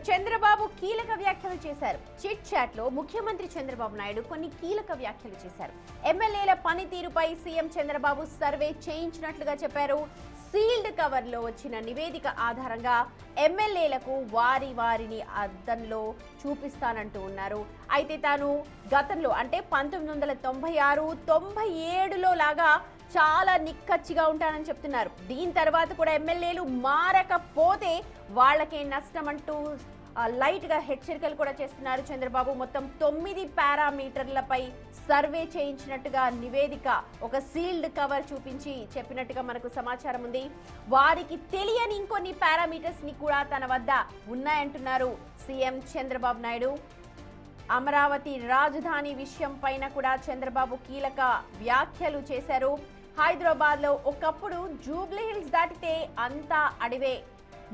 చంద్రబాబు కీలక వ్యాఖ్యలు చేశారు. చిట్ చాట్ లో ముఖ్యమంత్రి చంద్రబాబు నాయుడు కొన్ని కీలక వ్యాఖ్యలు చేశారు. ఎమ్మెల్యేల పనితీరుపై సీఎం చంద్రబాబు సర్వే చేయించినట్లుగా చెప్పారు. సీల్డ్ కవర్ లో వచ్చిన నివేదిక ఆధారంగా ఎమ్మెల్యేలకు వారిని అద్దంలో చూపిస్తానంటూ ఉన్నారు. అయితే తాను గతంలో అంటే 1996, 97లో లాగా చాలా నిక్కచ్చిగా ఉంటానని చెప్తున్నారు. దీని తర్వాత కూడా ఎమ్మెల్యేలు మారకపోతే వాళ్ళకే నష్టం అంటూ లైట్ గా హెచ్చరికలు కూడా చేస్తున్నారు చంద్రబాబు. మొత్తం 9 పారామీటర్లపై సర్వే చేయించినట్టుగా నివేదిక ఒక సీల్డ్ కవర్ చూపించి చెప్పినట్టుగా మనకు సమాచారం ఉంది. వారికి తెలియని ఇంకొన్ని పారామీటర్స్ ని కూడా తన వద్ద ఉన్నాయంటున్నారు సీఎం చంద్రబాబు నాయుడు. అమరావతి రాజధాని విషయం పైన కూడా చంద్రబాబు కీలక వ్యాఖ్యలు చేశారు. హైదరాబాద్ లో ఒకప్పుడు జూబ్లీ హిల్స్ దాటితే అంతా అడివే,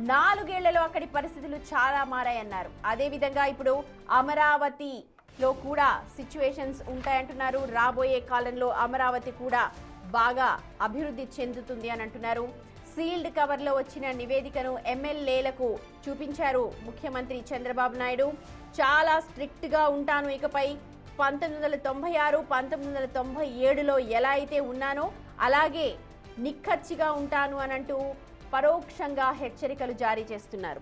4 ఏళ్లలో అక్కడి పరిస్థితులు చాలా మారాయన్నారు. అదేవిధంగా ఇప్పుడు అమరావతిలో కూడా సిచ్యువేషన్స్ ఉంటాయంటున్నారు. రాబోయే కాలంలో అమరావతి కూడా బాగా అభివృద్ధి చెందుతుంది అని అంటున్నారు. సీల్డ్ కవర్లో వచ్చిన నివేదికను ఎమ్మెల్యేలకు చూపించారు ముఖ్యమంత్రి చంద్రబాబు నాయుడు. చాలా స్ట్రిక్ట్గా ఉంటాను, ఇకపై 1996, 1997లో ఎలా అయితే ఉన్నానో అలాగే నిక్కచ్చిగా ఉంటాను అనంటూ పరోక్షంగా హెచ్చరికలు జారీ చేస్తున్నారు.